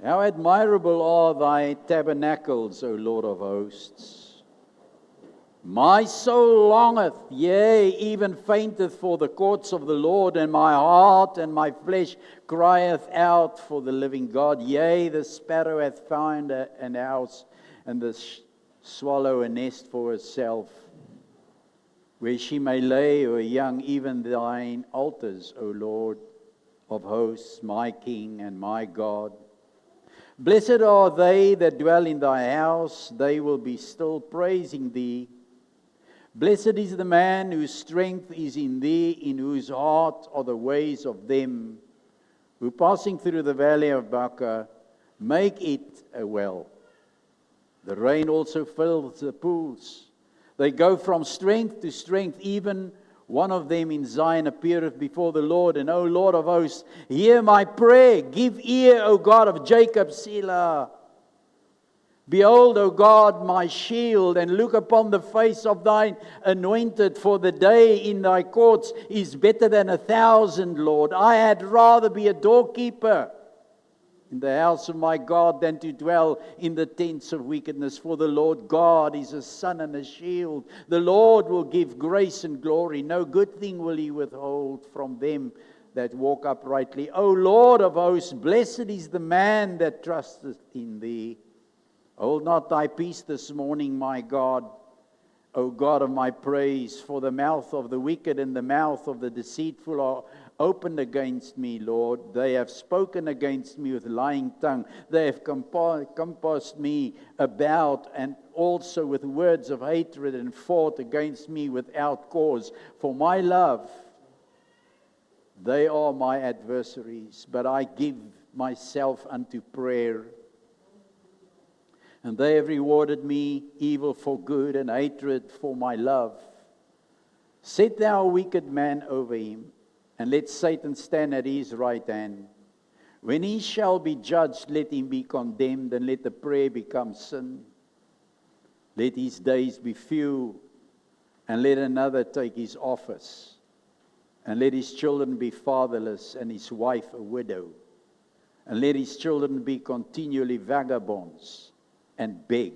How admirable are thy tabernacles, O Lord of hosts. My soul longeth, yea, even fainteth for the courts of the Lord, and my heart and my flesh crieth out for the living God. Yea, the sparrow hath found an house, and the swallow a nest for herself, where she may lay her young, even thine altars, O Lord of hosts, my King and my God. Blessed are they that dwell in thy house, they will be still praising thee. Blessed is the man whose strength is in thee, in whose heart are the ways of them who, passing through the valley of Baca, make it a well. The rain also fills the pools. They go from strength to strength. Even one of them in Zion appeareth before the Lord. And O Lord of hosts, hear my prayer. Give ear, O God of Jacob, Selah. Behold, O God, my shield, and look upon the face of thine anointed, for the day in thy courts is better than 1,000, Lord. I had rather be a doorkeeper in the house of my God than to dwell in the tents of wickedness. For the Lord God is a sun and a shield. The Lord will give grace and glory. No good thing will he withhold from them that walk uprightly. O Lord of hosts, blessed is the man that trusteth in thee. Hold not thy peace this morning, my God, O God of my praise, for the mouth of the wicked and the mouth of the deceitful are opened against me, Lord. They have spoken against me with lying tongue. They have compassed me about, and also with words of hatred, and fought against me without cause. For my love, they are my adversaries, but I give myself unto prayer. And they have rewarded me evil for good, and hatred for my love. Set thou a wicked man over him, and let Satan stand at his right hand. When he shall be judged, let him be condemned, and let the prayer become sin. Let his days be few, and let another take his office. And let his children be fatherless, and his wife a widow. And let his children be continually vagabonds, and beg,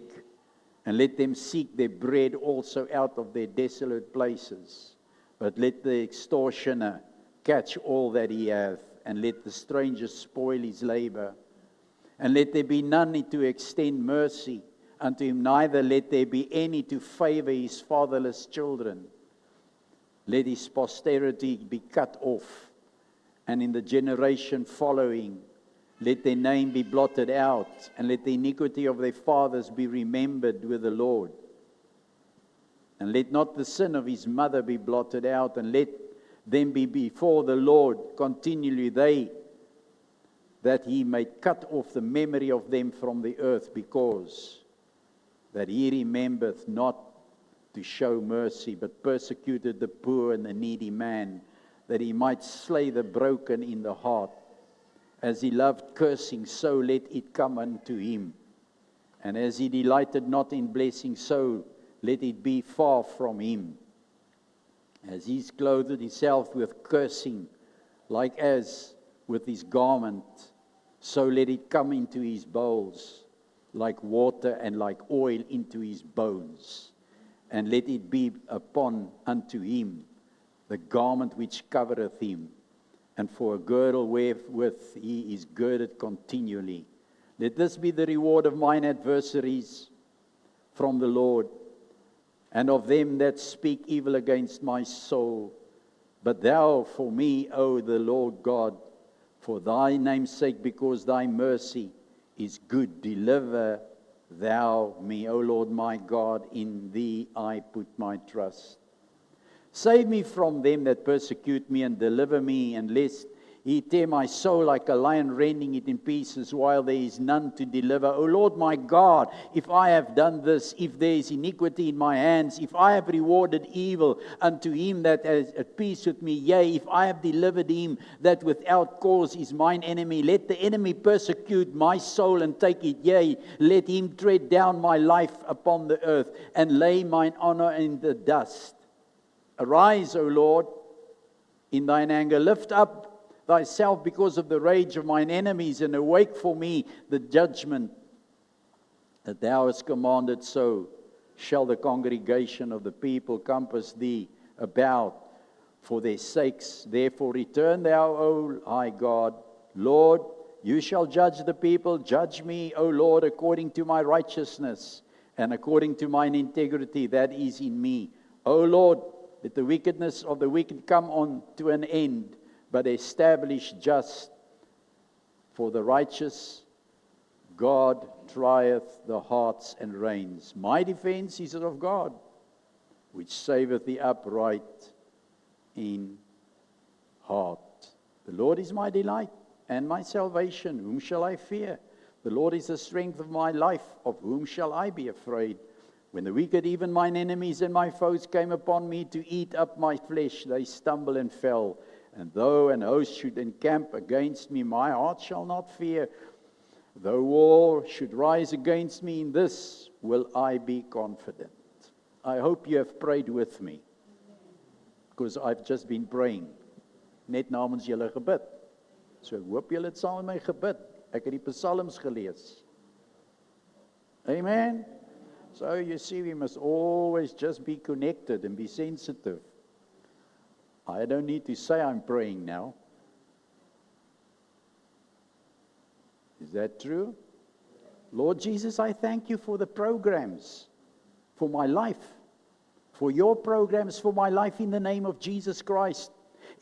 and let them seek their bread also out of their desolate places. But let the extortioner catch all that he hath, and let the stranger spoil his labor. And let there be none to extend mercy unto him, neither let there be any to favor his fatherless children. Let his posterity be cut off, and in the generation following, let their name be blotted out, and let the iniquity of their fathers be remembered with the Lord. And let not the sin of his mother be blotted out, and let them be before the Lord continually, they that he may cut off the memory of them from the earth, because that he remembereth not to show mercy, but persecuted the poor and the needy man, that he might slay the broken in the heart. As he loved cursing, so let it come unto him. And as he delighted not in blessing, so let it be far from him. As he's clothed himself with cursing, like as with his garment, so let it come into his bowels, like water and like oil into his bones. And let it be upon unto him the garment which covereth him, and for a girdle wherewith he is girded continually. Let this be the reward of mine adversaries from the Lord, and of them that speak evil against my soul. But thou for me, O the Lord God, for thy name's sake, because thy mercy is good, deliver thou me, O Lord my God, in thee I put my trust. Save me from them that persecute me, and deliver me, and lest he tear my soul like a lion, rending it in pieces, while there is none to deliver. O Lord my God, if I have done this, if there is iniquity in my hands, if I have rewarded evil unto him that is at peace with me, yea, if I have delivered him that without cause is mine enemy, let the enemy persecute my soul and take it, yea, let him tread down my life upon the earth, and lay mine honor in the dust. Arise, O Lord, in thine anger. Lift up thyself because of the rage of mine enemies, and awake for me the judgment that thou hast commanded. So shall the congregation of the people compass thee about for their sakes. Therefore return thou, O high God. Lord, you shall judge the people. Judge me, O Lord, according to my righteousness and according to mine integrity that is in me. O Lord, let the wickedness of the wicked come on to an end, but establish just. For the righteous God trieth the hearts and reins. My defense is of God, which saveth the upright in heart. The Lord is my delight and my salvation. Whom shall I fear? The Lord is the strength of my life. Of whom shall I be afraid? When the wicked, even mine enemies and my foes, came upon me to eat up my flesh, they stumbled and fell. And though an host should encamp against me, my heart shall not fear. Though war should rise against me, in this will I be confident. I hope you have prayed with me, because I've just been praying. Net namens julle gebid. So ek hoop julle het saam met my gebid. Ek het die psalms gelees. Amen. So you see, we must always just be connected and be sensitive. I don't need to say I'm praying now. Is that true? Lord Jesus, I thank you for the programs for my life, for your programs for my life in the name of Jesus Christ.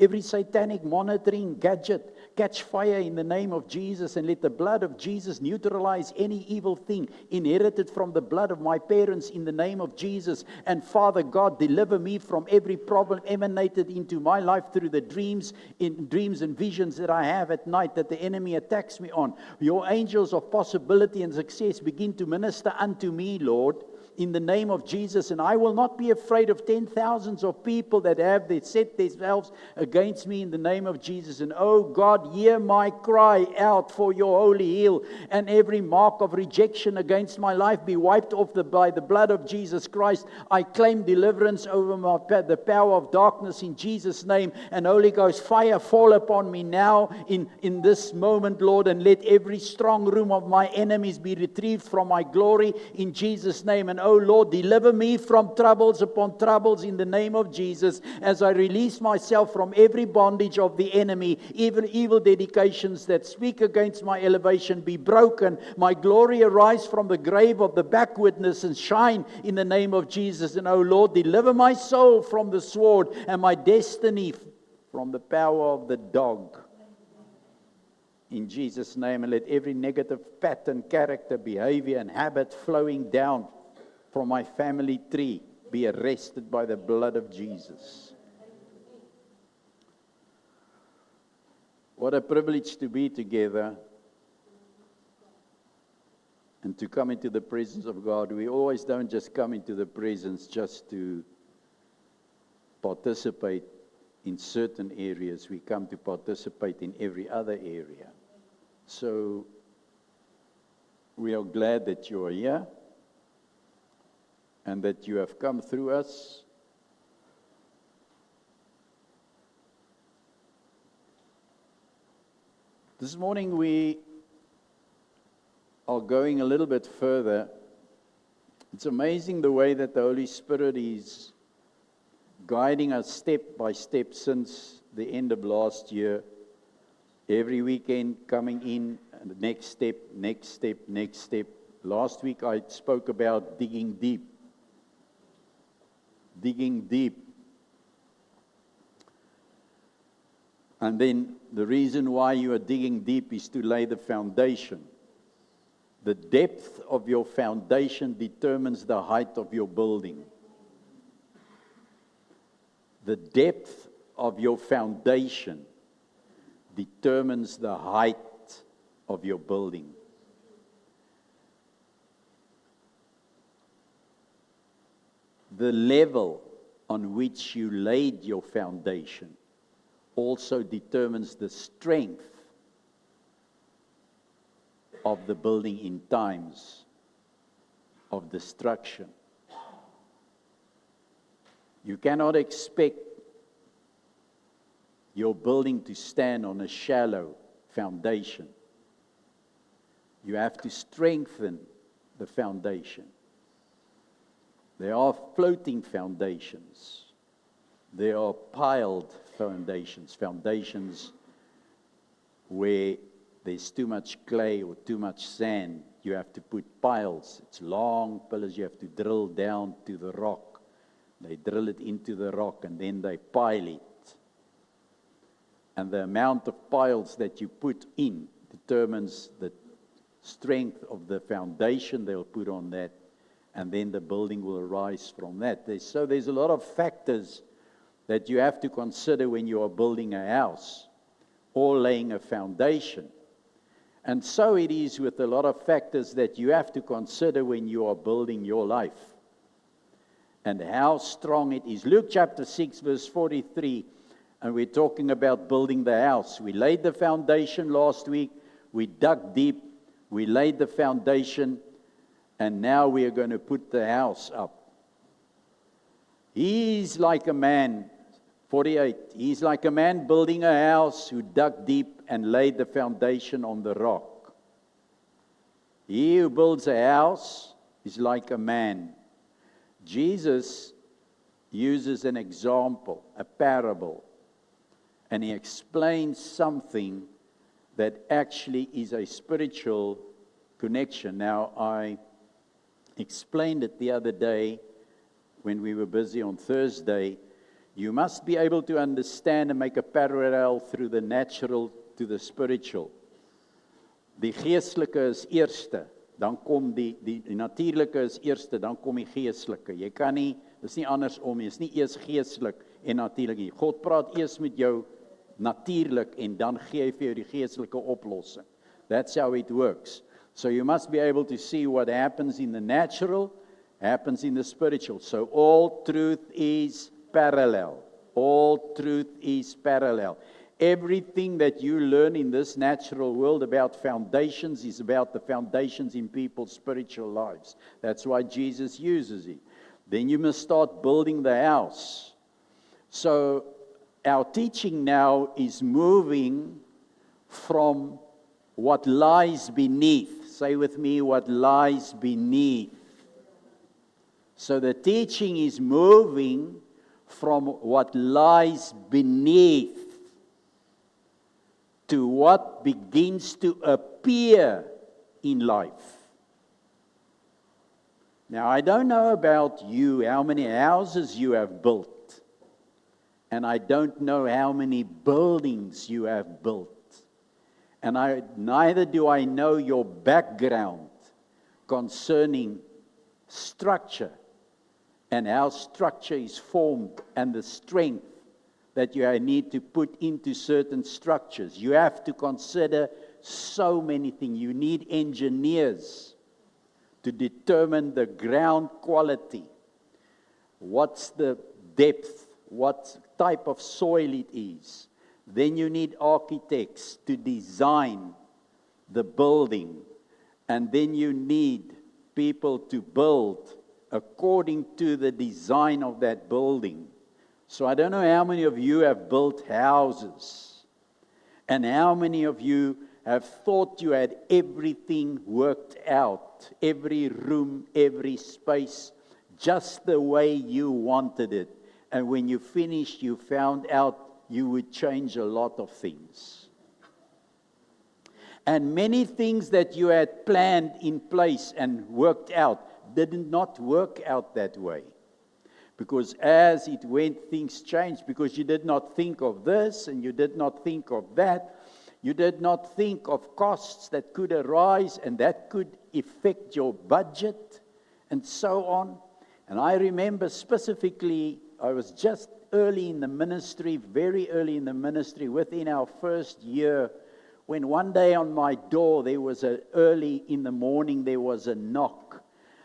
Every satanic monitoring gadget, catch fire in the name of Jesus, and let the blood of Jesus neutralize any evil thing inherited from the blood of my parents in the name of Jesus. And Father God, deliver me from every problem emanated into my life through the dreams and visions that I have at night that the enemy attacks me on. Your angels of possibility and success begin to minister unto me, Lord, in the name of Jesus, and I will not be afraid of 10,000s of people that have set themselves against me in the name of Jesus. And oh God, hear my cry out for your holy heel, and every mark of rejection against my life be wiped off by the blood of Jesus Christ. I claim deliverance over the power of darkness in Jesus' name, and Holy Ghost fire fall upon me now in this moment, Lord, and let every strong room of my enemies be retrieved from my glory in Jesus' name. And oh Lord, deliver me from troubles upon troubles in the name of Jesus, as I release myself from every bondage of the enemy. Even evil dedications that speak against my elevation be broken. My glory arise from the grave of the backwardness and shine in the name of Jesus. And oh Lord, deliver my soul from the sword and my destiny from the power of the dog. In Jesus' name, and let every negative pattern, character, behavior, and habit flowing down from my family tree be arrested by the blood of Jesus. What a privilege to be together and to come into the presence of God. We always don't just come into the presence just to participate in certain areas. We come to participate in every other area. So we are glad that you are here and that you have come through us. This morning we are going a little bit further. It's amazing the way that the Holy Spirit is guiding us step by step since the end of last year. Every weekend coming in, and the next step, next step, next step. Last week I spoke about digging deep. Digging deep. And then the reason why you are digging deep is to lay the foundation. The depth of your foundation determines the height of your building. The depth of your foundation determines the height of your building. The level on which you laid your foundation also determines the strength of the building in times of destruction. You cannot expect your building to stand on a shallow foundation. You have to strengthen the foundation. There are floating foundations. There are piled foundations where there's too much clay or too much sand. You have to put piles. It's long pillars. You have to drill down to the rock. They drill it into the rock and then they pile it. And the amount of piles that you put in determines the strength of the foundation they'll put on that, and then the building will rise from that. So there's a lot of factors that you have to consider when you are building a house or laying a foundation. And so it is with a lot of factors that you have to consider when you are building your life and how strong it is. Luke chapter 6 verse 43, and we're talking about building the house. We laid the foundation last week. We dug deep. We laid the foundation, and now we are going to put the house up. He's like a man, 48, he's like a man building a house who dug deep and laid the foundation on the rock. He who builds a house is like a man. Jesus uses an example, a parable, and he explains something that actually is a spiritual connection. Now, I explained it the other day when we were busy on Thursday. You must be able to understand and make a parallel through the natural to the spiritual. Die geestelike is eerste, dan kom die natuurlike is eerste, dan kom die geestelike. Jy kan nie, dis nie andersom nie, dis nie eers geestelik en natuurlik nie. God praat eers met jou natuurlik en dan gee hy vir jou die geestelike oplossing. That's how it works. So you must be able to see what happens in the natural, happens in the spiritual. So all truth is parallel. All truth is parallel. Everything that you learn in this natural world about foundations is about the foundations in people's spiritual lives. That's why Jesus uses it. Then you must start building the house. So our teaching now is moving from what lies beneath. Say with me, what lies beneath. So the teaching is moving from what lies beneath to what begins to appear in life. Now, I don't know about you, how many houses you have built, and I don't know how many buildings you have built, and neither do I know your background concerning structure and how structure is formed and the strength that you need to put into certain structures. You have to consider so many things. You need engineers to determine the ground quality. What's the depth? What type of soil it is? Then you need architects to design the building. And then you need people to build according to the design of that building. So I don't know how many of you have built houses and how many of you have thought you had everything worked out, every room, every space, just the way you wanted it. And when you finished, you found out you would change a lot of things. And many things that you had planned in place and worked out did not work out that way. Because as it went, things changed, because you did not think of this and you did not think of that. You did not think of costs that could arise and that could affect your budget and so on. And I remember specifically, I was just early in the ministry, very early in the ministry, within our first year, when one day on my door, early in the morning, there was a knock.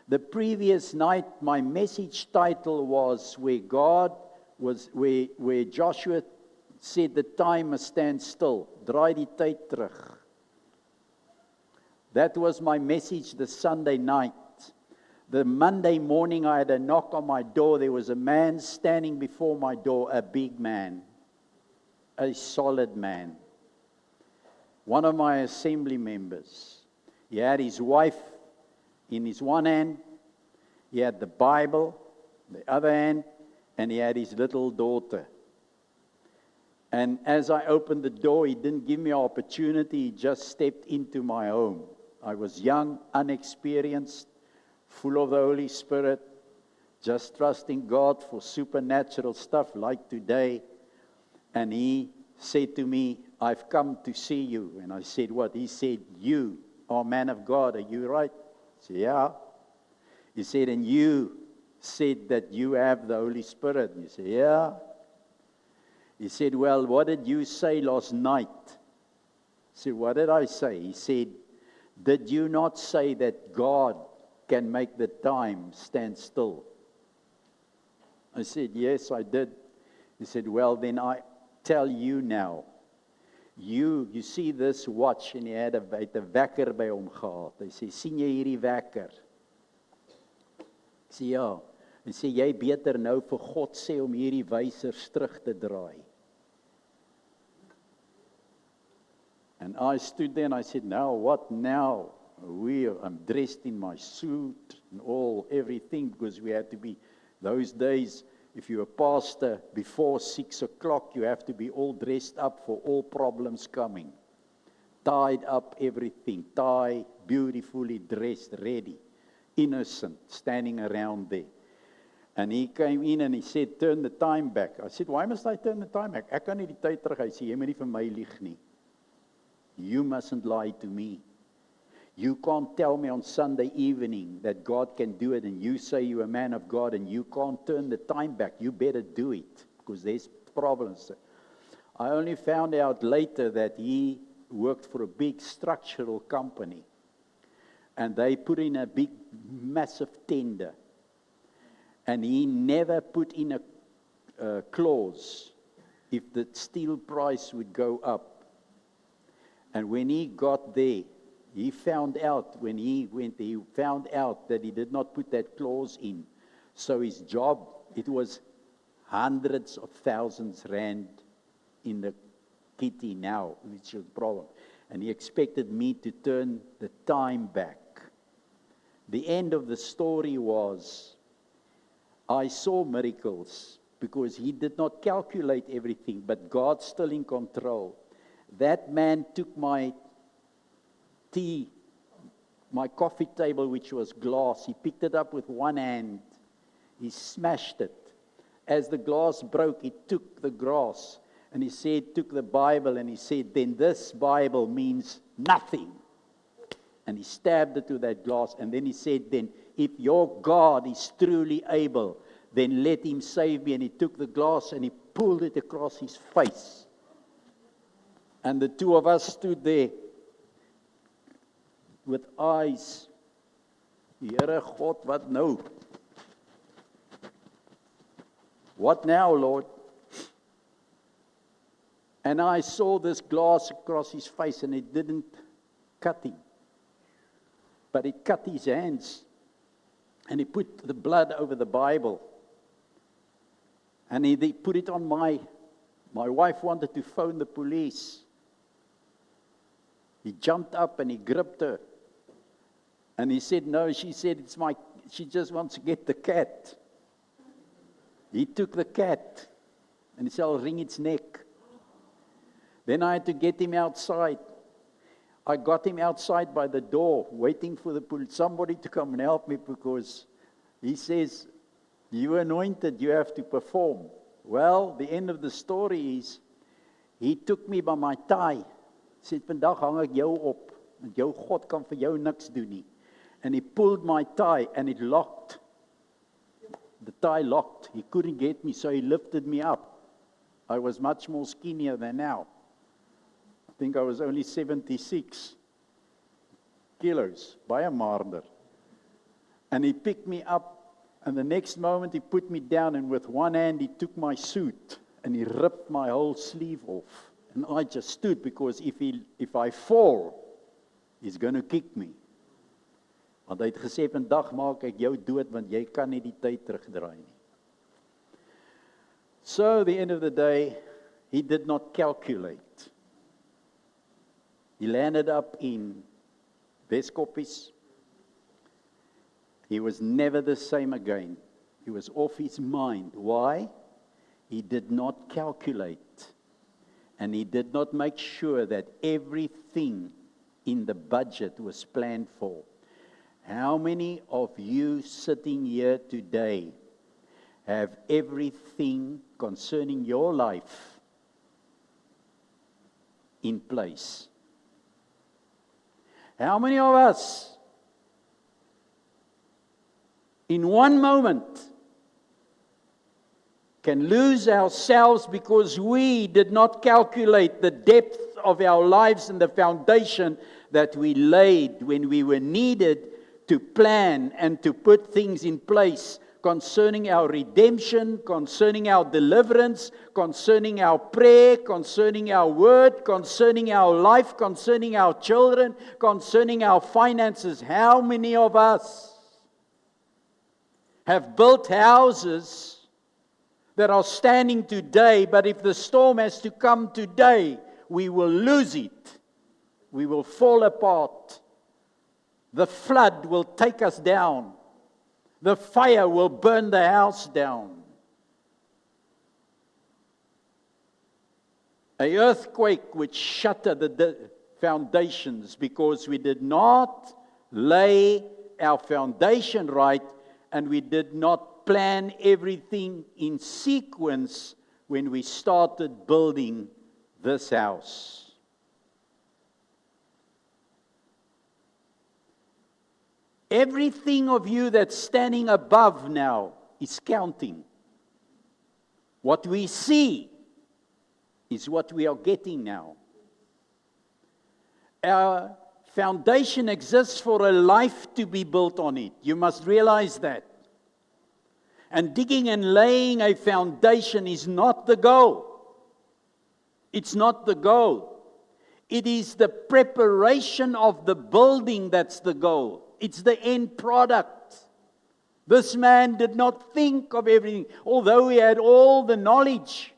The previous night, my message title was where Joshua said the time must stand still. Draai die tyd terug. That was my message the Sunday night. The Monday morning, I had a knock on my door. There was a man standing before my door, a big man. a solid man. One of my assembly members, he had his wife in his one hand, he had the Bible, the other hand, and he had his little daughter. And as I opened the door, he didn't give me an opportunity, he just stepped into my home. I was young, unexperienced, full of the Holy Spirit, just trusting God for supernatural stuff like today. And he said to me, I've come to see you. And I said, what? He said, you are a man of God, are you right? I said, yeah. He said, and you said that you have the Holy Spirit. And he said, yeah. He said, well, what did you say last night? I said, what did I say? He said, did you not say that God can make the time stand still? I said, yes, I did. He said, well, then I tell you now. You see this watch, en hy het 'n wekker by hom gehad. Hy sê, sien jy hierdie wekker? Ek sê, ja. Hy sê, jy beter nou vir God sê om hierdie wysers terug te draai. And I stood there and I said, now, what now? I'm dressed in my suit and everything, because we had to be, those days, if you're a pastor, before 6 o'clock, you have to be all dressed up for all problems coming. Tied up, everything. Tie, beautifully dressed, ready. Innocent, standing around there. And he came in and he said, turn the time back. I said, why must I turn the time back? Ek kan nie die tyd terug. Hy sê, jy moet nie vir my lieg nie. You mustn't lie to me. You can't tell me on Sunday evening that God can do it, and you say you're a man of God and you can't turn the time back. You better do it, because there's problems. I only found out later that he worked for a big structural company, and they put in a big, massive tender, and he never put in a clause if the steel price would go up. And when he got there, he found out, when he went there, he found out that he did not put that clause in. So his job, it was hundreds of thousands rand in the kitty now, which was a problem. And he expected me to turn the time back. The end of the story was, I saw miracles, because he did not calculate everything, but God's still in control. That man took my coffee table, which was glass. He picked it up with one hand. He smashed it. As the glass broke, he took the grass, and he said, took the Bible, and he said, then this Bible means nothing. And he stabbed it to that glass, and then he said, then if your God is truly able, then let him save me. And he took the glass and he pulled it across his face. And the two of us stood there with eyes. Here God, wat nou? What now, Lord? And I saw this glass across his face, and it didn't cut him, but it cut his hands. And he put the blood over the Bible. And he put it on my wife wanted to phone the police. He jumped up and he gripped her. And he said, no, she said, she just wants to get the cat. He took the cat and he said, I'll wring its neck. Then I had to get him outside. I got him outside by the door, waiting for somebody to come and help me, because he says, you're anointed, you have to perform. Well, the end of the story is, he took me by my tie. He said, vandag hang ek jou op, want jou God kan vir jou niks doen nie. And he pulled my tie and it locked. The tie locked. He couldn't get me, so he lifted me up. I was much more skinnier than now. I think I was only 76 kilos, baie maarder. And he picked me up, and the next moment he put me down, and with one hand he took my suit and he ripped my whole sleeve off. And I just stood, because if I fall, he's going to kick me. Want hy het gesê, vandag maak ek jou dood, want jy kan nie die tyd terugdraai nie. So, the end of the day, He did not calculate. He landed up in Weskoppies. He was never the same again. He was off his mind. Why? He did not calculate. And he did not make sure that everything in the budget was planned for. How many of you sitting here today have everything concerning your life in place? How many of us, in one moment, can lose ourselves because we did not calculate the depth of our lives and the foundation that we laid when we were needed to plan and to put things in place concerning our redemption, concerning our deliverance, concerning our prayer, concerning our word, concerning our life, concerning our children, concerning our finances. How many of us have built houses that are standing today, but if the storm has to come today, we will lose it. We will fall apart. The flood will take us down. The fire will burn the house down. An earthquake would shatter the foundations because we did not lay our foundation right and we did not plan everything in sequence when we started building this house. Everything of you that's standing above now is counting. What we see is what we are getting now. Our foundation exists for a life to be built on it. You must realize that. And digging and laying a foundation is not the goal. It's not the goal. It is the preparation of the building that's the goal. It's the end product. This man did not think of everything. Although he had all the knowledge,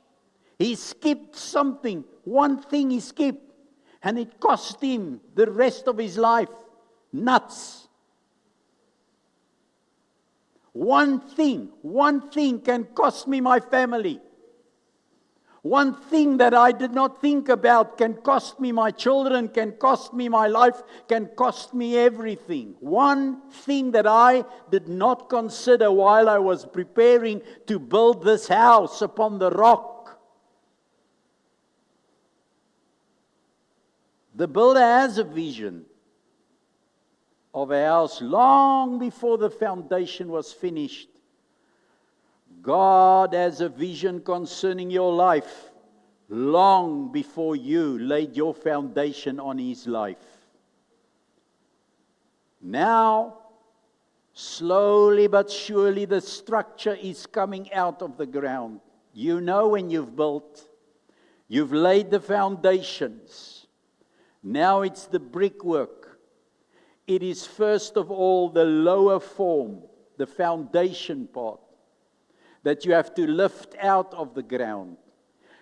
he skipped something. One thing he skipped. And it cost him the rest of his life. Nuts. One thing can cost me my family. One thing that I did not think about can cost me my children, can cost me my life, can cost me everything. One thing that I did not consider while I was preparing to build this house upon the rock. The builder has a vision of a house long before the foundation was finished. God has a vision concerning your life long before you laid your foundation on His life. Now, slowly but surely, the structure is coming out of the ground. You know when you've built, you've laid the foundations. Now it's the brickwork. It is first of all the lower form, the foundation part, that you have to lift out of the ground.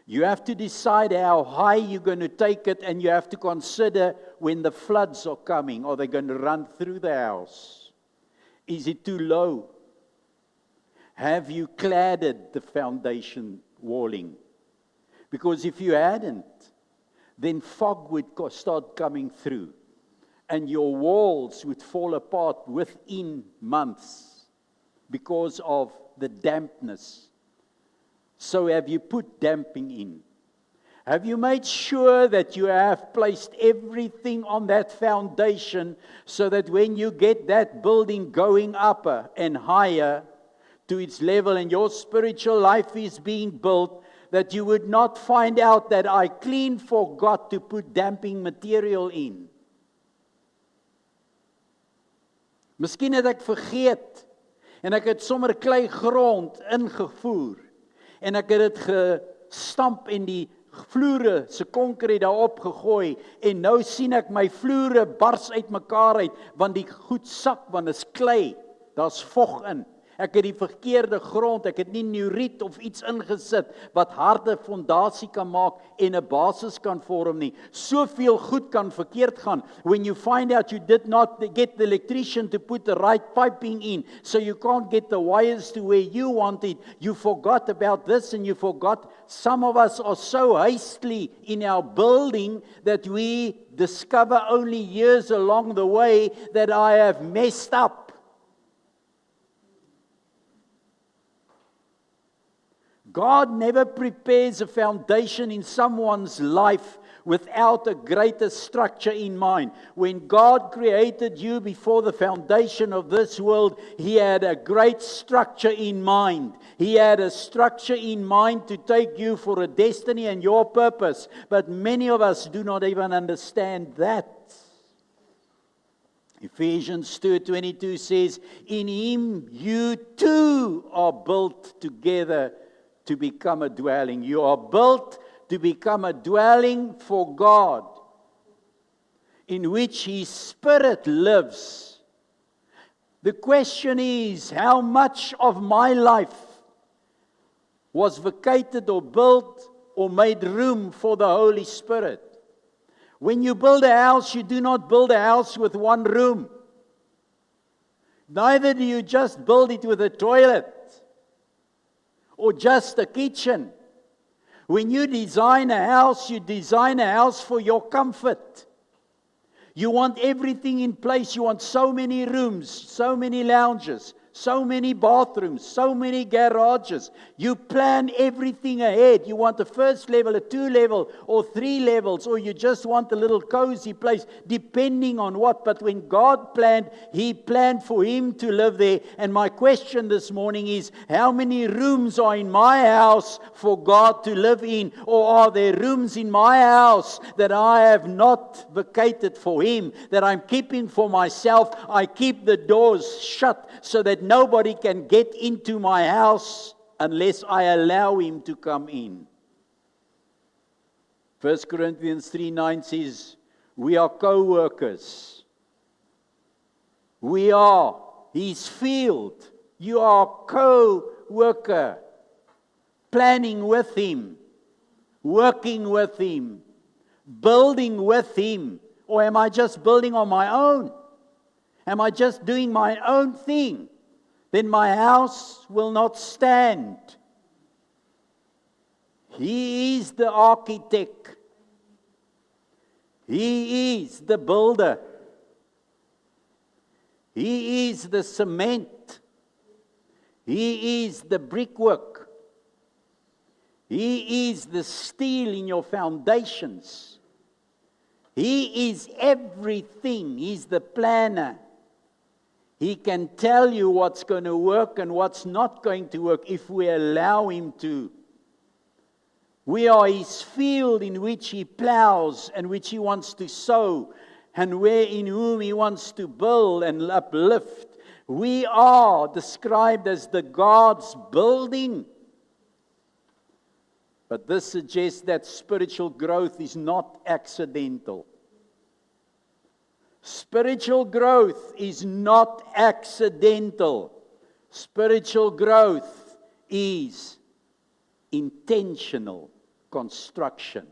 You have to decide how high you're going to take it, and you have to consider when the floods are coming. Are they going to run through the house? Is it too low? Have you cladded the foundation walling? Because if you hadn't, then fog would start coming through, and your walls would fall apart within months because of the dampness. So have you put damping in? Have you made sure that you have placed everything on that foundation so that when you get that building going up and higher to its level and your spiritual life is being built, that you would not find out that I clean forgot to put damping material in? Miskien het ek vergeet en ek het sommer klei grond ingevoer en ek het dit gestamp en die vloere se konkreet daarop gegooi en nou sien ek my vloere bars uitmekaar uit want die goed sak, want dit is klei, daar's vog in Ek het die verkeerde grond, ek het nie neuriet of iets ingesit wat harde fondasie kan maak en 'n basis kan vorm nie. Soveel goed kan verkeerd gaan. When you find out you did not get the electrician to put the right piping in, so you can't get the wires to where you want it, you forgot about this and you forgot. Some of us are so hastily in our building that we discover only years along the way that I have messed up. God never prepares a foundation in someone's life without a greater structure in mind. When God created you before the foundation of this world, He had a great structure in mind. He had a structure in mind to take you for a destiny and your purpose. But many of us do not even understand that. Ephesians 2:22 says, "In Him you too are built together to become a dwelling." You are built to become a dwelling for God, in which His Spirit lives. The question is, how much of my life was vacated or built or made room for the Holy Spirit? When you build a house, you do not build a house with one room. Neither do you just build it with a toilet or just a kitchen. When you design a house for your comfort. You want everything in place. You want so many rooms, so many lounges, so many bathrooms, so many garages. You plan everything ahead. You want a first level, a 2-level, or 3 levels, or you just want a little cozy place, depending on what. But when God planned, He planned for Him to live there. And my question this morning is, how many rooms are in my house for God to live in? Or are there rooms in my house that I have not vacated for Him, that I'm keeping for myself? I keep the doors shut so that nobody can get into my house unless I allow Him to come in. 1 Corinthians 3:9 says, we are co-workers. We are His field. You are a co-worker, planning with Him, working with Him, building with Him. Or am I just building on my own? Am I just doing my own thing? Then my house will not stand. He is the architect. He is the builder. He is the cement. He is the brickwork. He is the steel in your foundations. He is everything. He's the planner. He can tell you what's going to work and what's not going to work if we allow Him to. We are His field in which He plows and which He wants to sow, and where in whom He wants to build and uplift. We are described as the God's building. But this suggests that spiritual growth is not accidental. Spiritual growth is not accidental. Spiritual growth is intentional construction.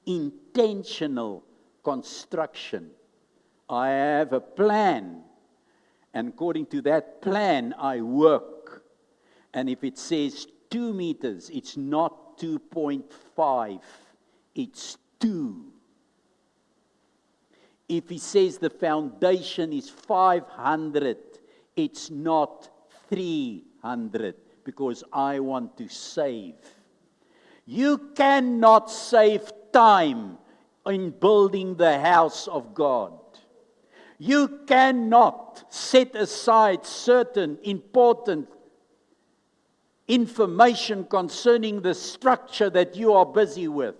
Intentional construction. I have a plan, and according to that plan, I work. And if it says 2 meters, it's not 2.5, it's 2. If He says the foundation is 500, it's not 300, because I want to save. You cannot save time in building the house of God. You cannot set aside certain important information concerning the structure that you are busy with.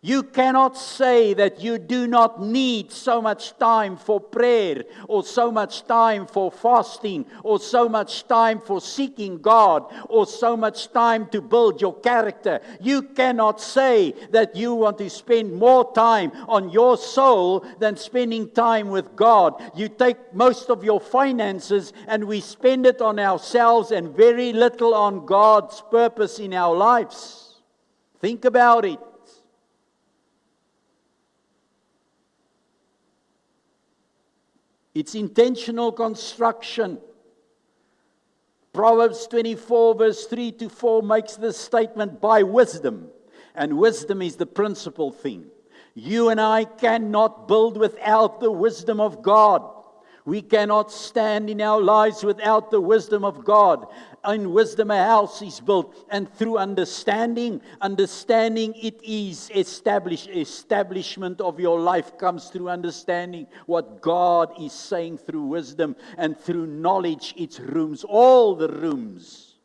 You cannot say that you do not need so much time for prayer, or so much time for fasting, or so much time for seeking God, or so much time to build your character. You cannot say that you want to spend more time on your soul than spending time with God. You take most of your finances and we spend it on ourselves and very little on God's purpose in our lives. Think about it. It's intentional construction. Proverbs 24 verse 3 to 4 makes this statement, by wisdom. And wisdom is the principal thing. You and I cannot build without the wisdom of God. We cannot stand in our lives without the wisdom of God. In wisdom a house is built, and through understanding it is establishment of your life comes through understanding what God is saying through wisdom, and through knowledge its rooms, all the rooms.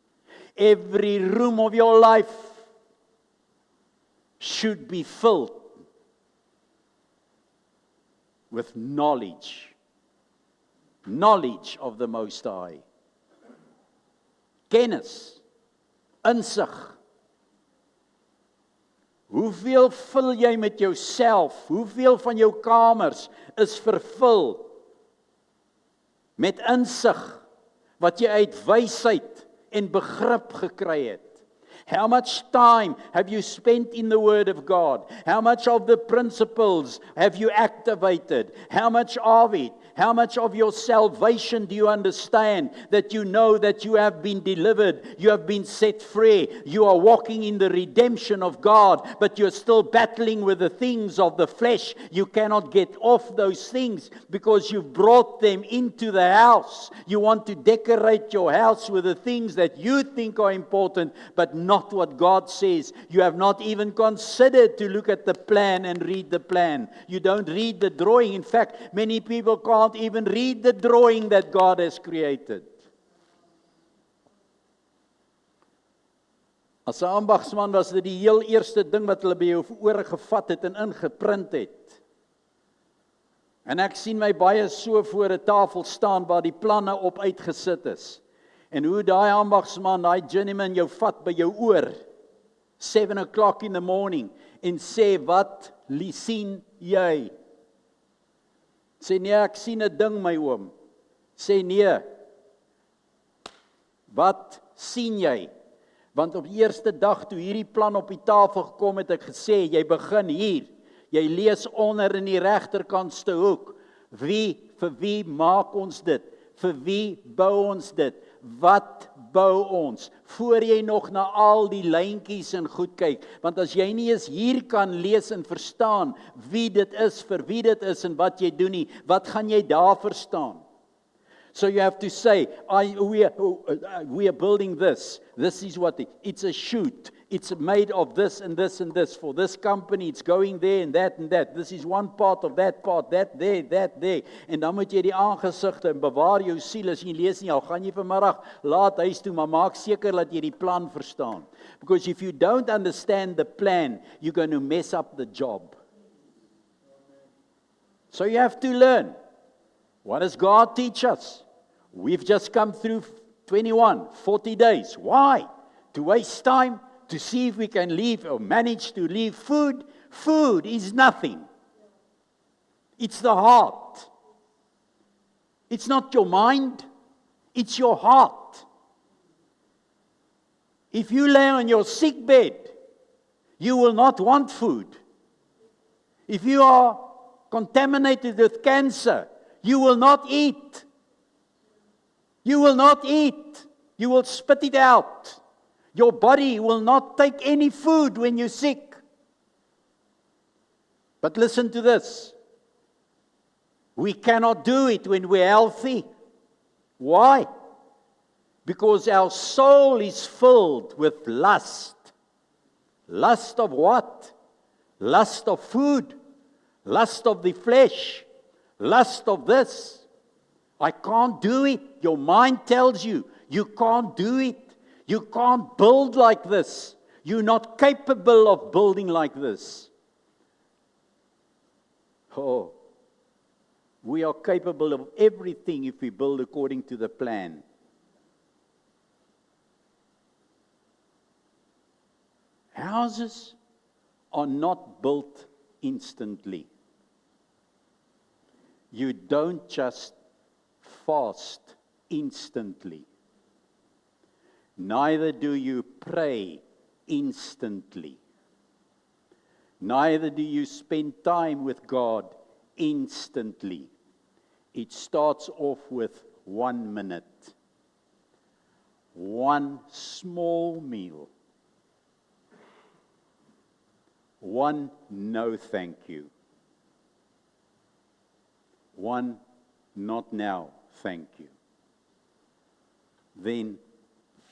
Every room of your life should be filled with knowledge. Knowledge of the Most High. Kennis, insig. Hoeveel vul jy met jouself? Hoeveel van jou kamers is vervul met insig wat jy uit wysheid en begrip gekry het? How much time have you spent in the Word of God? How much of the principles have you activated? How much of it? How much of your salvation do you understand? That you know that you have been delivered, you have been set free, you are walking in the redemption of God, but you're still battling with the things of the flesh. You cannot get off those things because you've brought them into the house. You want to decorate your house with the things that you think are important, but not what God says. You have not even considered to look at the plan and read the plan. You don't read the drawing. In fact, many people can't even read the drawing that God has created. As 'n ambagsman was dit die heel eerste ding wat hulle by jou ore gevat het en ingeprint het. En ek sien my baie so voor 'n tafel staan waar die planne op uitgesit is. En hoe daai ambagsman, daai journeyman jou vat by jou oor, 7 o'clock in the morning, en sê, wat sien jy? Sê nee, ek sien 'n ding my oom. Sê nee, wat sien jy? Want op die eerste dag toe hierdie plan op die tafel gekom het, ek gesê, jy begin hier. Jy lees onder in die regterkantste hoek. Vir wie maak ons dit? Vir wie bou ons dit? Wat bou ons? Voor jy nog na al die lyntjies en goed kyk. Want as jy nie eens hier kan lees en verstaan wie dit is, vir wie dit is en wat jy doen nie, wat gaan jy daar verstaan? So you have to say, we are building this. This is what it's a shoot. It's made of this and this and this. For this company, it's going there and that and that. This is one part of that part, that there. En dan moet jy die aangesigte en bewaar jou siel as jy lees nie. Al gaan jy vanmiddag laat huis toe, maar maak seker dat jy die plan verstaan. Because if you don't understand the plan, you're going to mess up the job. So you have to learn. What does God teach us? We've just come through 40 days. Why? To waste time? To see if we can leave or manage to leave food? Food is nothing. It's the heart. It's not your mind. It's your heart. If you lay on your sick bed, you will not want food. If you are contaminated with cancer, you will not eat. You will not eat. You will spit it out. Your body will not take any food when you're sick. But listen to this. We cannot do it when we're healthy. Why? Because our soul is filled with lust. Lust of what? Lust of food. Lust of the flesh. Lust of this. I can't do it. Your mind tells you, you can't do it. You can't build like this. You're not capable of building like this. Oh, we are capable of everything if we build according to the plan. Houses are not built instantly. You don't just fast instantly. Neither do you pray instantly. Neither do you spend time with God instantly. It starts off with 1 minute. One small meal. One no thank you. One not now thank you. Then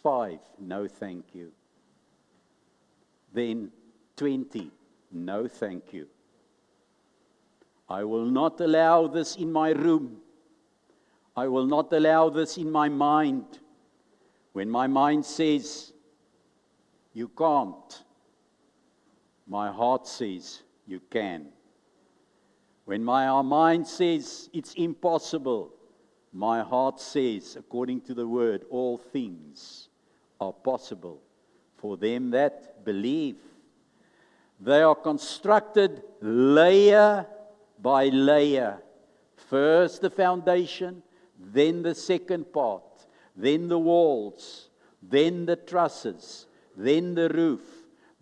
5 no thank you. Then 20 no thank you. I will not allow this in my room. I will not allow this in my mind. When my mind says, you can't, my heart says, you can. When my mind says, it's impossible, my heart says, according to the word, all things are possible for them that believe. They are constructed layer by layer. First the foundation, then the second part, then the walls, then the trusses, then the roof,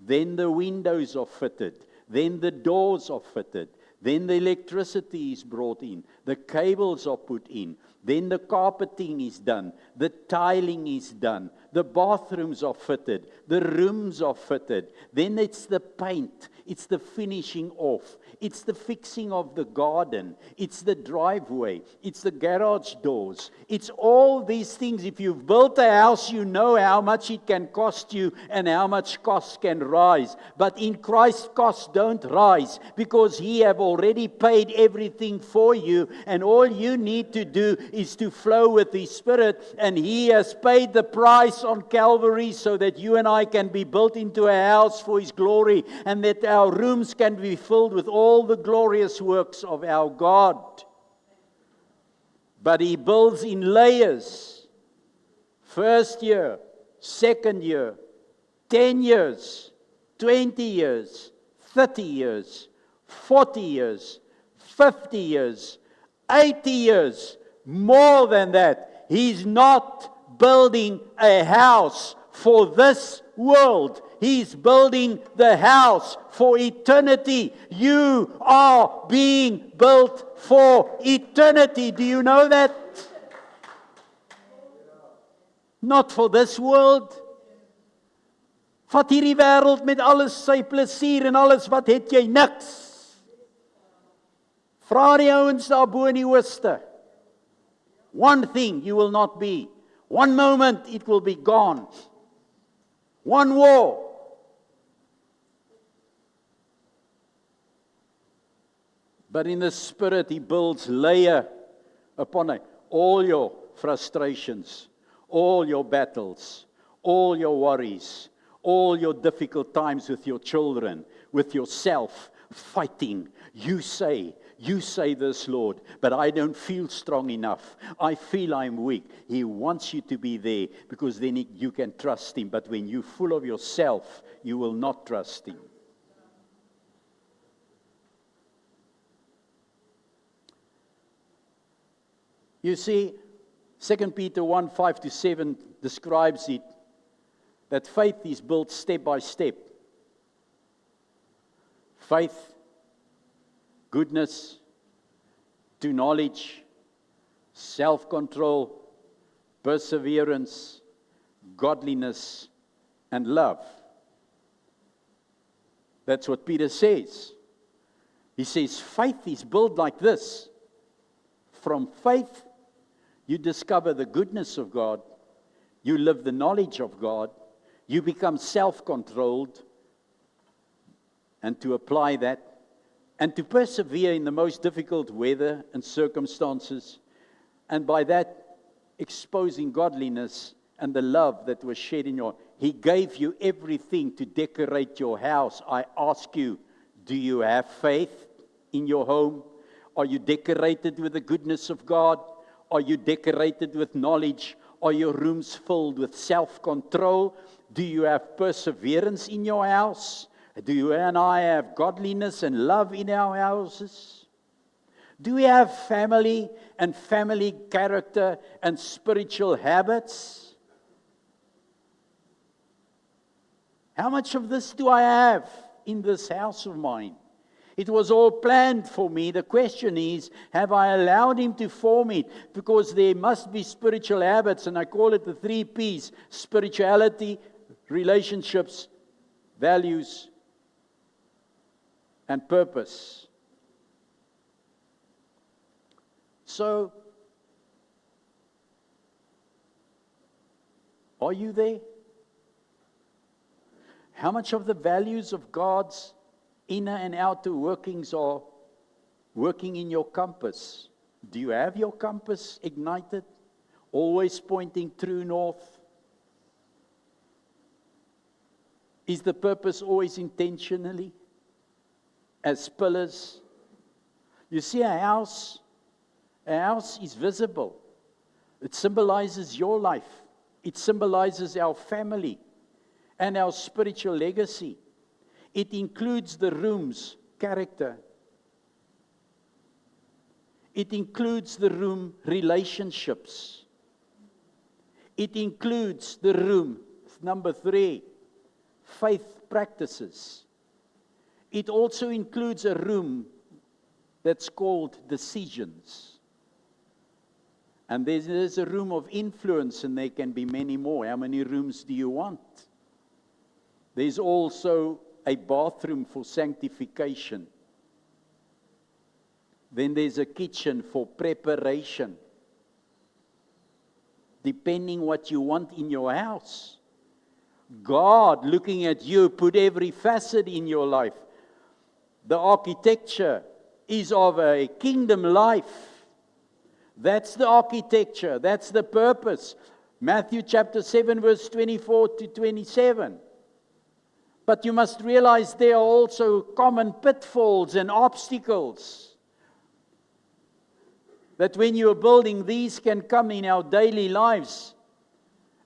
then the windows are fitted, then the doors are fitted, then the electricity is brought in, the cables are put in, then the carpeting is done, the tiling is done, the bathrooms are fitted, the rooms are fitted, then it's the paint, it's the finishing off, it's the fixing of the garden, it's the driveway, it's the garage doors, it's all these things. If you've built a house, you know how much it can cost you and how much costs can rise. But in Christ, costs don't rise because He have already paid everything for you, and all you need to do is to flow with His Spirit, and He has paid the price on Calvary so that you and I can be built into a house for His glory, and that our rooms can be filled with all the glorious works of our God. But He builds in layers. First year, second year, 10 years, 20 years, 30 years, 40 years, 50 years, 80 years, more than that. He's not building a house for this world. He's building the house for eternity. You are being built for eternity. Do you know that? Not for this world. Vat hierdie wêreld met alles sy plesier en alles, wat het jy? Niks. Vra die ouens daar bo in die ooste. One thing you will not be. One moment it will be gone. One war. But in the Spirit, He builds layer upon layer. All your frustrations, all your battles, all your worries, all your difficult times with your children, with yourself, fighting. You say this, Lord, but I don't feel strong enough. I feel I'm weak. He wants you to be there because then you can trust Him. But when you're full of yourself, you will not trust Him. You see, 2 Peter 1:5-7 describes it, that faith is built step by step. Faith, goodness, to knowledge, self-control, perseverance, godliness, and love. That's what Peter says. He says faith is built like this. From faith, you discover the goodness of God. You live the knowledge of God. You become self-controlled. And to apply that, and to persevere in the most difficult weather and circumstances, and by that, exposing godliness and the love that was shed in your... He gave you everything to decorate your house. I ask you, do you have faith in your home? Are you decorated with the goodness of God? Are you decorated with knowledge? Are your rooms filled with self-control? Do you have perseverance in your house? Do you and I have godliness and love in our houses? Do we have family and family character and spiritual habits? How much of this do I have in this house of mine? It was all planned for me. The question is, have I allowed Him to form it? Because there must be spiritual habits, and I call it the 3 P's: spirituality, relationships, values, and purpose. So, are you there? How much of the values of God's inner and outer workings are working in your compass? Do you have your compass ignited, always pointing true north? Is the purpose always intentionally as pillars? You see, a house is visible. It symbolizes your life. It symbolizes our family and our spiritual legacy. It includes the room's character. It includes the room relationships. It includes the room, number 3, faith practices. It also includes a room that's called decisions. And there's a room of influence, and there can be many more. How many rooms do you want? There's also a bathroom for sanctification. Then there's a kitchen for preparation. Depending what you want in your house. God, looking at you, put every facet in your life. The architecture is of a kingdom life. That's the architecture. That's the purpose. Matthew chapter 7, verse 24 to 27. But you must realize there are also common pitfalls and obstacles. That when you are building, these can come in our daily lives.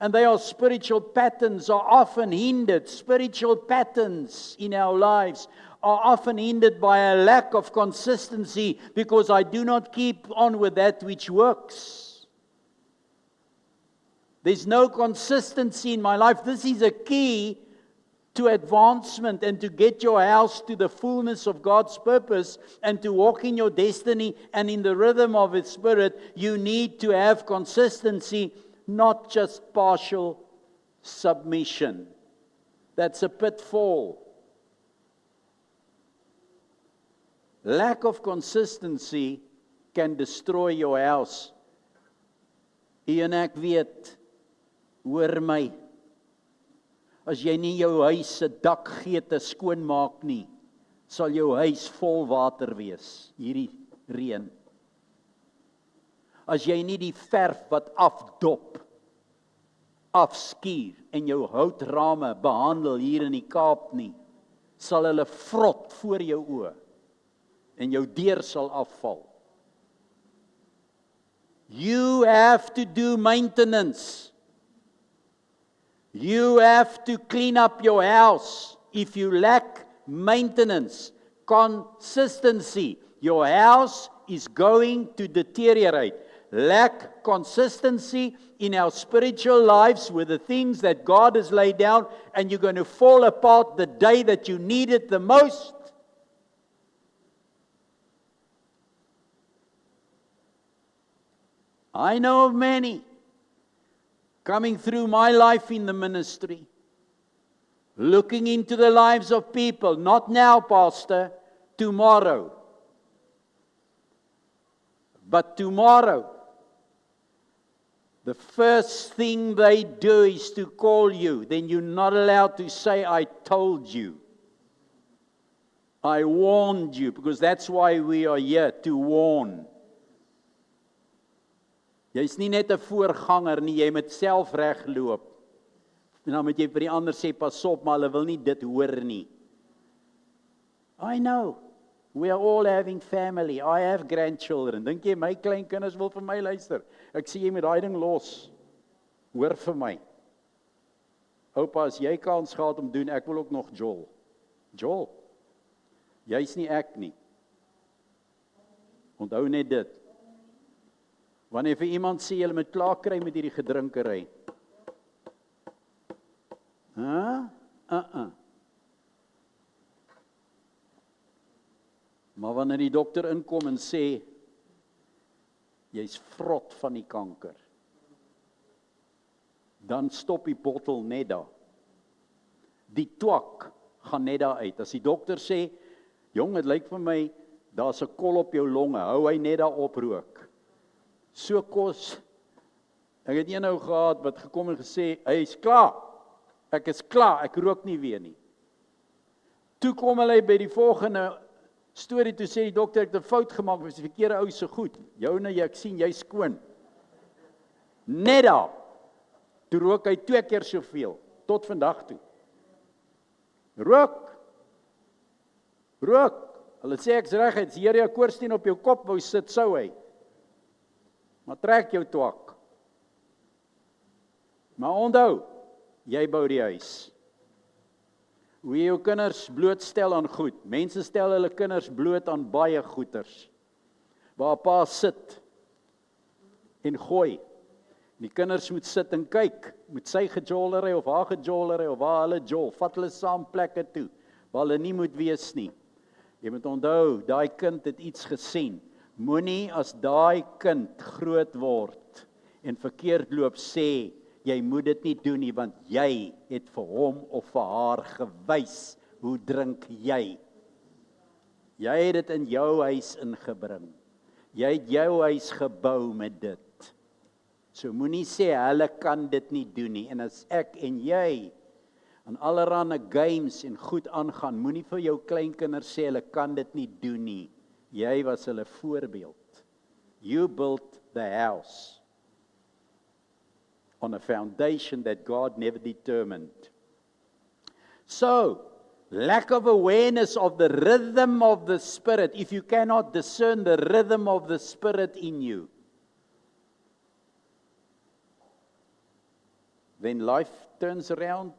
And they are spiritual patterns are often hindered. Spiritual patterns in our lives are often hindered by a lack of consistency, because I do not keep on with that which works. There's no consistency in my life. This is a key to advancement and to get your house to the fullness of God's purpose and to walk in your destiny and in the rhythm of His Spirit. You need to have consistency, not just partial submission. That's a pitfall. Lack of consistency can destroy your house. U en ek weet, hoor my, as jy nie jou huis se dakgeete skoonmaak nie, sal jou huis vol water wees, hierdie reën. As jy nie die verf wat afdop, afskuur en jou houtrame behandel hier in die Kaap nie, sal hulle vrot voor jou oë en jou deur sal afval. You have to do maintenance. You have to clean up your house. If you lack maintenance, consistency, your house is going to deteriorate. Lack consistency in our spiritual lives with the things that God has laid down, and you're going to fall apart the day that you need it the most. I know of many coming through my life in the ministry, looking into the lives of people, not now, Pastor, tomorrow. But tomorrow, the first thing they do is to call you. Then you're not allowed to say, I told you. I warned you, because that's why we are here, to warn. Jy's nie net 'n voorganger nie, jy moet self regloop. En dan moet jy vir die ander sê, pas op, maar hulle wil nie dit hoor nie. I know. We are all having family. I have grandchildren. Dink jy my kleinkinders wil vir my luister? Ek sê jy moet daai ding los. Hoor vir my. Oupa, as jy kans gehad om doen, ek wil ook nog Joel. Joel, jy's nie ek nie. Onthou net dit. Wanneer vir iemand sê, jy moet klaar kry met hierdie gedrinkery. Maar wanneer die dokter inkom en sê, jy's vrot van die kanker, dan stop die bottel net daar. Die twak gaan net daar uit. As die dokter sê, jong, het lyk vir my, daar's 'n kol op jou longe, hou hy net daar oprook. So kos, ek het een ou gehad wat gekom en gesê, hy is klaar, ek is klaar, ek rook nie weer nie. Toe kom hulle by die volgende storie, toe sê die dokter, ek het 'n fout gemaak, was die verkeerde ou so goed, joune, ek sien, jy skoon. Net daar, toe rook hy 2 keer soveel, tot vandag toe. Rook, hulle sê ek's reg, as jy 'n koorsteen op jou kop wou sit, sou hy. Maar trek jou twak. Maar onthou, jy bou die huis. Hoe jy jou kinders blootstel aan goed. Mense stel hulle kinders bloot aan baie goeters. Waar 'n pa sit en gooi. Die kinders moet sit en kyk. Moet sy gejollery of haar gejollery of waar hulle jol. Vat hulle saam plekke toe waar hulle nie moet wees nie. Jy moet onthou, daai kind het iets gesien. Moenie as daai kind groot word en verkeerd loop sê, jy moet dit nie doen nie, want jy het vir hom of vir haar gewys, hoe drink jy? Jy het dit in jou huis ingebring. Jy het jou huis gebou met dit. So moenie sê, hulle kan dit nie doen nie, en as ek en jy aan allerhande games en goed aangaan, moenie vir jou kleinkinders sê, hulle kan dit nie doen nie. Jy was hulle voorbeeld. You built the house on a foundation that God never determined. So, lack of awareness of the rhythm of the Spirit, if you cannot discern the rhythm of the Spirit in you, then life turns around.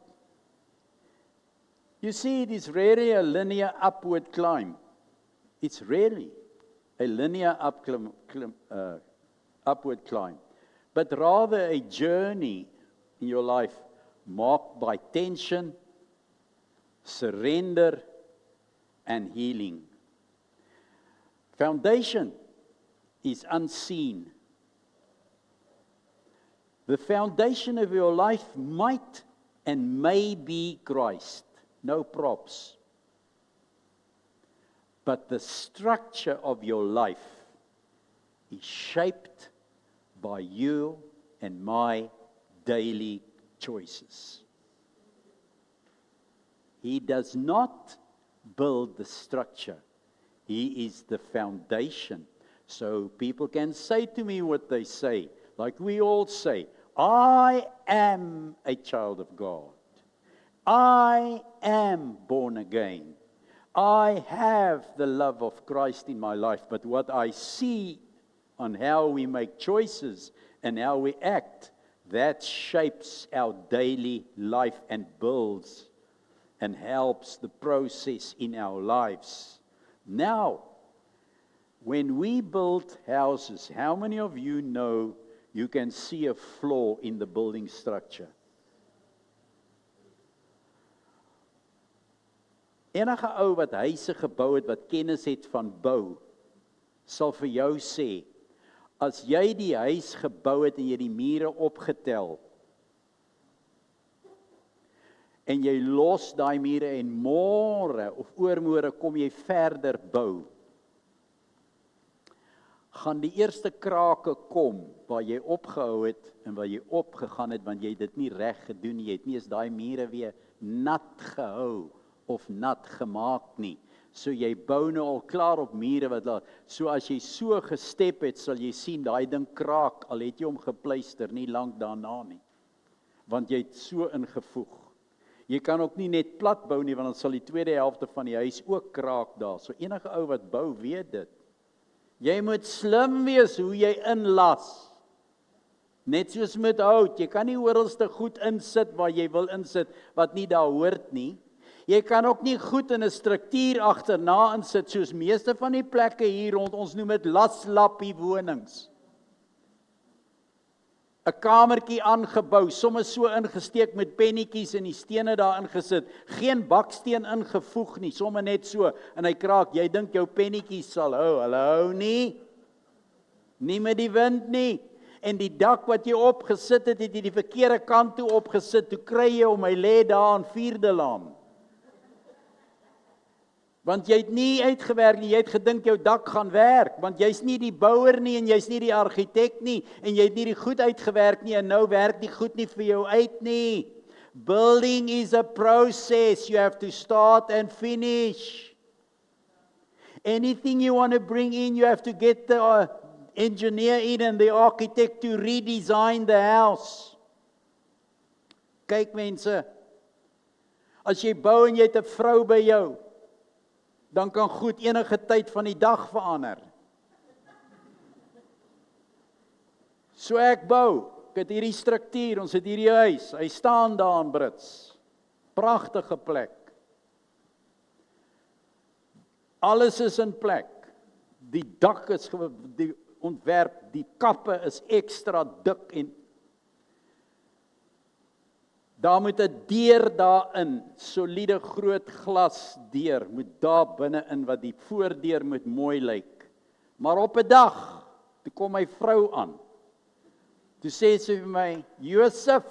You see, it is rarely a linear upward climb. It's rarely a linear upward climb, but rather a journey in your life marked by tension, surrender, and healing. Foundation is unseen. The foundation of your life might and may be Christ. No props. But the structure of your life is shaped by you and my daily choices. He does not build the structure. He is the foundation. So people can say to me what they say, like we all say, I am a child of God. I am born again. I have the love of Christ in my life, but what I see on how we make choices and how we act, that shapes our daily life and builds and helps the process in our lives. Now, when we build houses, how many of you know you can see a flaw in the building structure? Enige ou wat huise gebou het, wat kennis het van bou, sal vir jou sê, as jy die huis gebou het en jy die mure opgetel, en jy los daai mure en môre of oormôre kom jy verder bou, gaan die eerste krake kom, waar jy opgehou het en waar jy opgegaan het, want jy het dit nie reg gedoen nie, jy het nie eens daai mure weer nat gehou, of nat gemaak nie. So jy bou nou al klaar op mure wat laat. So as jy so gestep het, sal jy sien, daai ding kraak, al het jy hom gepleister, nie lank daarna nie. Want jy het so ingevoeg. Jy kan ook nie net plat bou nie, want dan sal die tweede helfte van die huis ook kraak daar. So enige ou wat bou, weet dit. Jy moet slim wees hoe jy inlas. Net soos met hout, jy kan nie oralste goed insit waar jy wil insit, wat nie daar hoort nie. Jy kan ook nie goed in 'n struktuur agterna insit, soos meeste van die plekke hier rond, ons noem dit laslappie wonings. 'n Kamertjie aangebou, soms so ingesteek met pennetjies en die stene daar ingesit, geen baksteen ingevoeg nie, sommer net so, en hy kraak, jy dink jou pennetjies sal hou, hulle hou nie met die wind nie, en die dak wat jy opgesit het jy die verkeerde kant toe opgesit, toe kry jy om hy lê daar aan 4de laan. Want jy het nie uitgewerk nie, jy het gedink jou dak gaan werk, want jy's nie die bouer nie, en jy's nie die argitek nie, en jy het nie die goed uitgewerk nie, en nou werk die goed nie vir jou uit nie. Building is a process, you have to start and finish. Anything you want to bring in, you have to get the engineer in and the architect to redesign the house. Kyk mense, as jy bou en jy het 'n vrou by jou, dan kan goed enige tyd van die dag verander. So ek bou, ek het hierdie struktuur, ons het hierdie huis, hy staan daar in Brits. Pragtige plek. Alles is in plek. Die dak is die ontwerp, die kappe is ekstra dik en daar moet 'n deur daarin, soliede groot glas deur, moet daar binne-in wat die voordeur moet mooi lyk. Maar op 'n dag, toe kom my vrou aan. Toe sê sy vir my, Josef,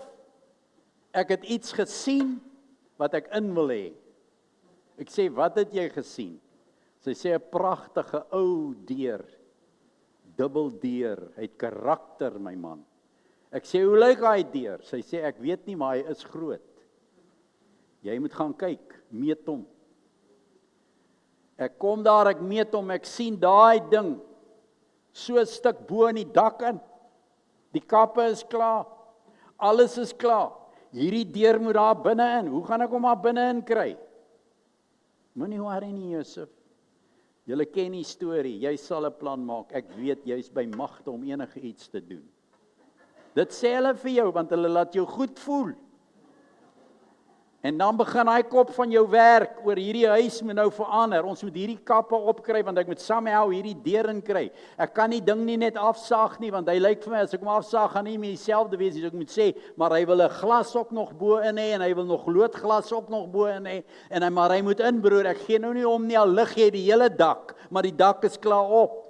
ek het iets gesien wat ek in wil hê. Ek sê, wat het jy gesien? Sy sê 'n pragtige ou deur, dubbeldeur, hy het karakter my man. Ek sê, hoe lyk hy deur? Sy sê, ek weet nie, maar hy is groot. Jy moet gaan kyk, meet hom. Ek kom daar, ek meet hom, ek sien daai ding, so 'n stuk bo in die dak in. Die kappe is klaar, alles is klaar. Hierdie deur moet daar binne in, hoe gaan ek hom daar binne in kry? Moenie worry nie, Josef. Julle ken die storie, jy sal 'n plan maak, ek weet jy's by magte om enige iets te doen. Dit sê hulle vir jou, want hulle laat jou goed voel. En dan begin hy kop van jou werk, oor hierdie huis moet nou verander, ons moet hierdie kappe opkry, want ek moet somehow hierdie deur in kry. Ek kan die ding nie net afsaag nie, want hy lyk vir my, as ek hom afsaag, gaan nie meer dieselfde wees, so ek moet sê, maar hy wil 'n glas ook nog bo in hê, en hy wil nog loodglas ook nog bo in hê, en maar hy moet inbroer, ek gee nou nie om nie, al lig jy die hele dak, maar die dak is klaar op.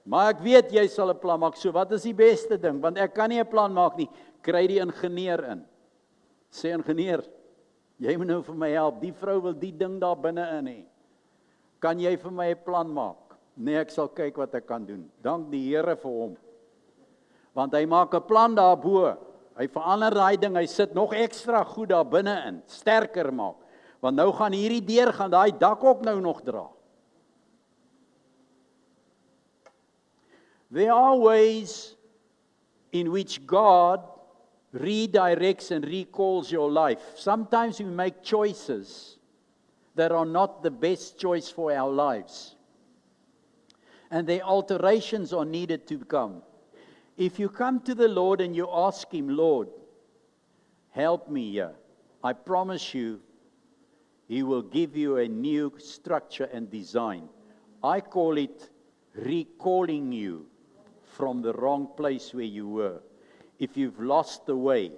Maar ek weet, jy sal 'n plan maak, so wat is die beste ding, want ek kan nie 'n plan maak nie, kry die ingenieur in. Sê ingenieur, jy moet nou vir my help, die vrou wil die ding daar binne in hê. Kan jy vir my 'n plan maak? Nee, ek sal kyk wat ek kan doen. Dank die Here vir hom. Want hy maak 'n plan daarbo. Hy verander daai ding, hy sit nog ekstra goed daar binne in, sterker maak. Want nou gaan hierdie deur, gaan daai dak ook nou nog dra. There are ways in which God redirects and recalls your life. Sometimes we make choices that are not the best choice for our lives. And the alterations are needed to come. If you come to the Lord and you ask Him, Lord, help me here, I promise you, He will give you a new structure and design. I call it recalling you from the wrong place where you were. If you've lost the way,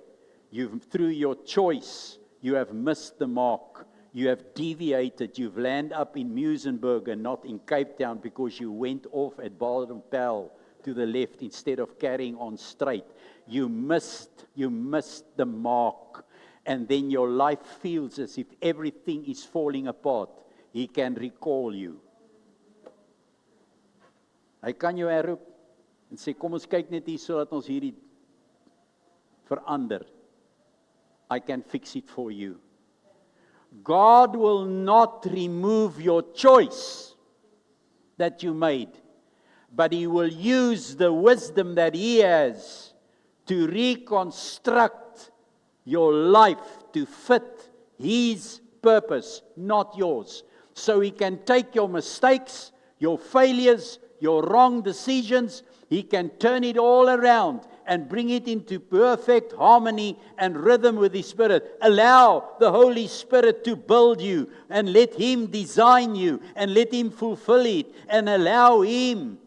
through your choice, you have missed the mark. You have deviated. You've landed up in Muizenberg and not in Cape Town because you went off at Baden-Powell to the left instead of carrying on straight. You missed the mark. And then your life feels as if everything is falling apart. He can recall you. Hy kan jou herroep en sê, kom ons kyk net hier sodat ons hierdie verander. I can fix it for you. God will not remove your choice that you made, but He will use the wisdom that He has to reconstruct your life to fit His purpose, not yours. So He can take your mistakes, your failures, your wrong decisions, He can turn it all around and bring it into perfect harmony and rhythm with His Spirit. Allow the Holy Spirit to build you and let Him design you and let Him fulfill it and allow Him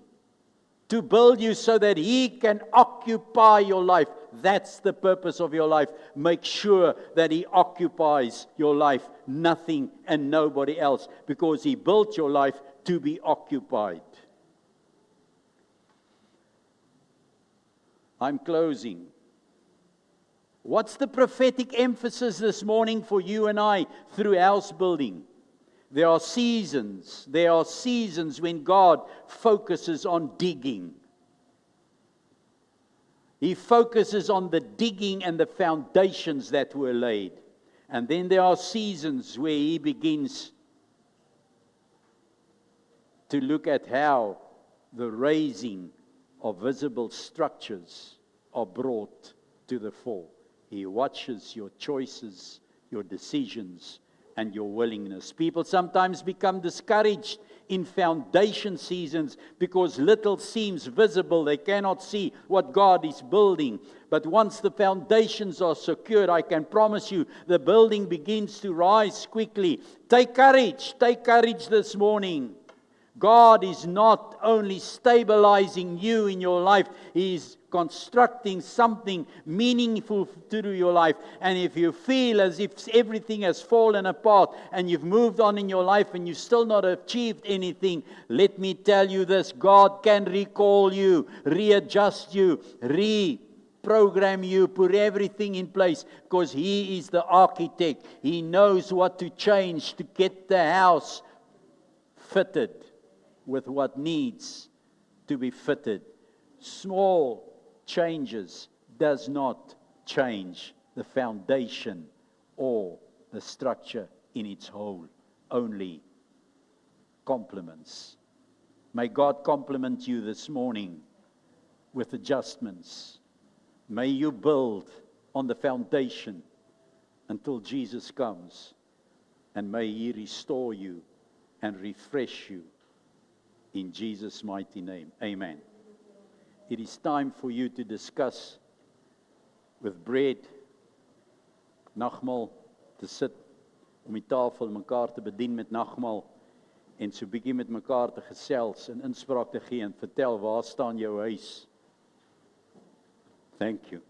to build you so that He can occupy your life. That's the purpose of your life. Make sure that He occupies your life, nothing and nobody else, because He built your life to be occupied. I'm closing. What's the prophetic emphasis this morning for you and I through house building? There are seasons when God focuses on digging. He focuses on the digging and the foundations that were laid. And then there are seasons where He begins to look at how the raising of visible structures are brought to the fore. He watches your choices, your decisions, and your willingness. People sometimes become discouraged in foundation seasons because little seems visible. They cannot see what God is building. But once the foundations are secured, I can promise you, the building begins to rise quickly. Take courage this morning. God is not only stabilizing you in your life, He is constructing something meaningful to your life. And if you feel as if everything has fallen apart and you've moved on in your life and you've still not achieved anything, let me tell you this: God can recall you, readjust you, program you, put everything in place, because He is the architect. He knows what to change to get the house fitted with what needs to be fitted. Small changes does not change the foundation or the structure in its whole. Only compliments. May God compliment you this morning with adjustments. May you build on the foundation until Jesus comes, and may He restore you and refresh you in Jesus' mighty name. Amen. It is time for you to discuss with bread, nagmaal, te sit om die tafel mekaar te bedien met nagmaal en so bietjie met mekaar te gesels en inspraak te gee en vertel waar staan jou huis. Thank you.